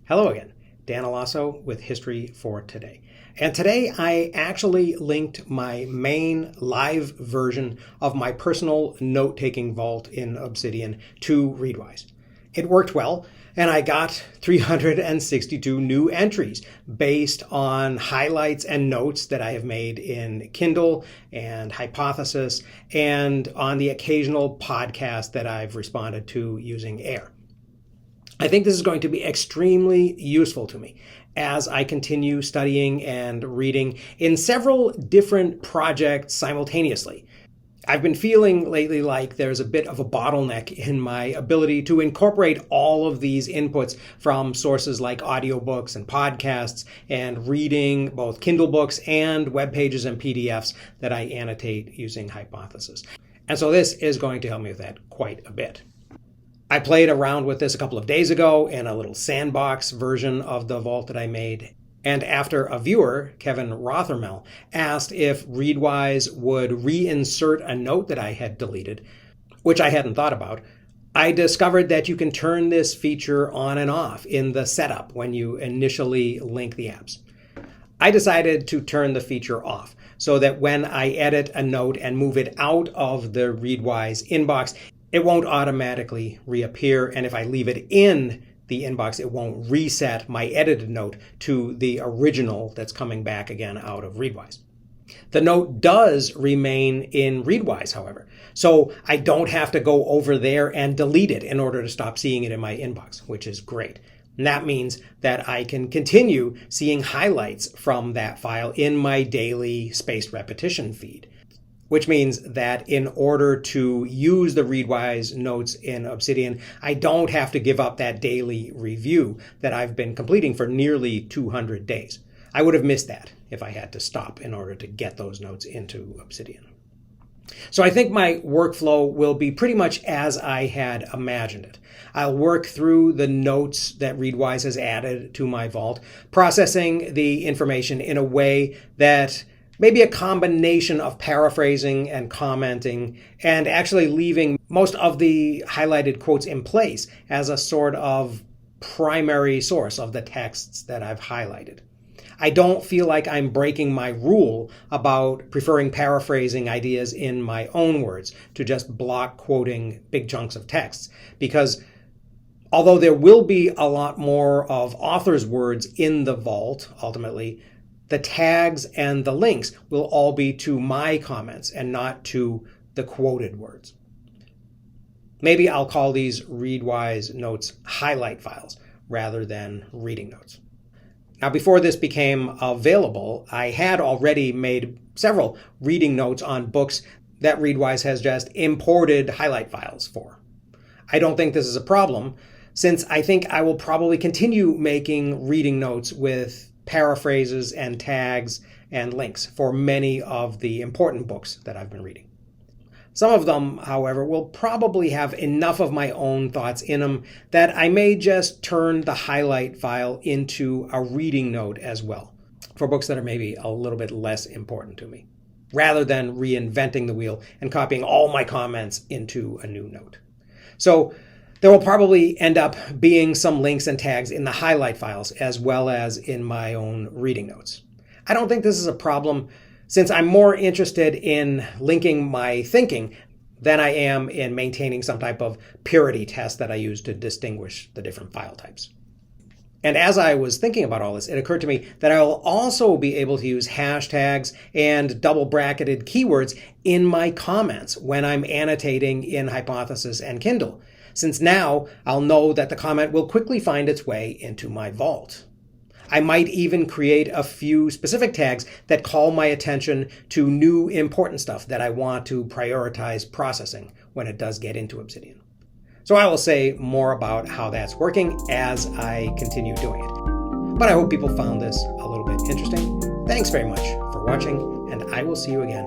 Hello again, Dan Alasso with History for Today. And today I actually linked my main live version of my personal note-taking vault in Obsidian to Readwise. It worked well, and I got 362 new entries based on highlights and notes that I have made in Kindle and Hypothesis, and on the occasional podcast that I've responded to using Air. I think this is going to be extremely useful to me as I continue studying and reading in several different projects simultaneously. I've been feeling lately like there's a bit of a bottleneck in my ability to incorporate all of these inputs from sources like audiobooks and podcasts and reading both Kindle books and web pages and PDFs that I annotate using Hypothesis. And so this is going to help me with that quite a bit. I played around with this a couple of days ago in a little sandbox version of the vault that I made. And after a viewer, Kevin Rothermel, asked if Readwise would reinsert a note that I had deleted, which I hadn't thought about, I discovered that you can turn this feature on and off in the setup when you initially link the apps. I decided to turn the feature off so that when I edit a note and move it out of the Readwise inbox, it won't automatically reappear, and if I leave it in the inbox, it won't reset my edited note to the original that's coming back again out of Readwise. The note does remain in Readwise, however, so I don't have to go over there and delete it in order to stop seeing it in my inbox, which is great. And that means that I can continue seeing highlights from that file in my daily spaced repetition feed. Which means that in order to use the Readwise notes in Obsidian, I don't have to give up that daily review that I've been completing for nearly 200 days. I would have missed that if I had to stop in order to get those notes into Obsidian. So I think my workflow will be pretty much as I had imagined it. I'll work through the notes that Readwise has added to my vault, processing the information in a way that maybe a combination of paraphrasing and commenting and actually leaving most of the highlighted quotes in place as a sort of primary source of the texts that I've highlighted. I don't feel like I'm breaking my rule about preferring paraphrasing ideas in my own words to just block quoting big chunks of texts, because although there will be a lot more of authors' words in the vault ultimately, the tags and the links will all be to my comments and not to the quoted words. Maybe I'll call these Readwise notes highlight files rather than reading notes. Now, before this became available, I had already made several reading notes on books that Readwise has just imported highlight files for. I don't think this is a problem, since I think I will probably continue making reading notes with paraphrases and tags and links for many of the important books that I've been reading. Some of them, however, will probably have enough of my own thoughts in them that I may just turn the highlight file into a reading note as well, for books that are maybe a little bit less important to me, rather than reinventing the wheel and copying all my comments into a new note. So there will probably end up being some links and tags in the highlight files as well as in my own reading notes. I don't think this is a problem, since I'm more interested in linking my thinking than I am in maintaining some type of purity test that I use to distinguish the different file types. And as I was thinking about all this, it occurred to me that I will also be able to use hashtags and double bracketed keywords in my comments when I'm annotating in Hypothesis and Kindle, since now I'll know that the comment will quickly find its way into my vault. I might even create a few specific tags that call my attention to new important stuff that I want to prioritize processing when it does get into Obsidian. So I will say more about how that's working as I continue doing it. But I hope people found this a little bit interesting. Thanks very much for watching, and I will see you again